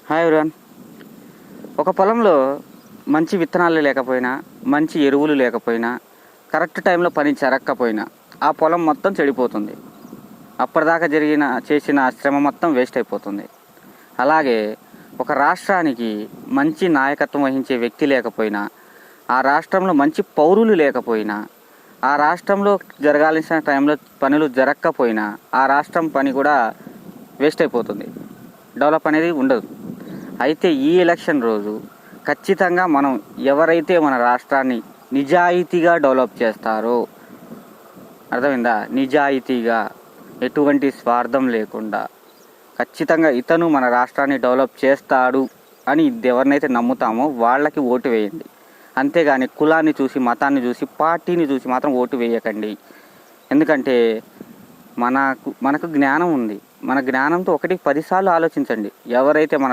Hi everyone. ఒక పొలంలో మంచి విత్తనాలు లేకపోయినా, మంచి ఎరువులు లేకపోయినా, కరెక్ట్ టైంలో పని జరగకపోయినా ఆ పొలం మొత్తం చెడిపోతుంది. అప్పటిదాకా చేసిన శ్రమ మొత్తం వేస్ట్ అయిపోతుంది. అలాగే ఒక రాష్ట్రానికి మంచి నాయకత్వం వహించే వ్యక్తి లేకపోయినా, ఆ రాష్ట్రంలో మంచి పౌరులు లేకపోయినా, ఆ రాష్ట్రంలో జరగాల్సిన టైంలో పనులు జరగకపోయినా ఆ రాష్ట్రం పని కూడా వేస్ట్ అయిపోతుంది. డెవలప్ అనేది ఉండదు. అయితే ఈ ఎలక్షన్ రోజు ఖచ్చితంగా మనం ఎవరైతే మన రాష్ట్రాన్ని నిజాయితీగా డెవలప్ చేస్తారో, అర్థమైందా, నిజాయితీగా ఎటువంటి స్వార్థం లేకుండా ఖచ్చితంగా ఇతను మన రాష్ట్రాన్ని డెవలప్ చేస్తాడు అని ఎవరినైతే నమ్ముతామో వాళ్ళకి ఓటు వేయండి. అంతేగాని కులాన్ని చూసి, మతాన్ని చూసి, పార్టీని చూసి మాత్రం ఓటు వేయకండి. ఎందుకంటే మనకు జ్ఞానం ఉంది. మన జ్ఞానంతో 1-10 సార్లు ఆలోచించండి. ఎవరైతే మన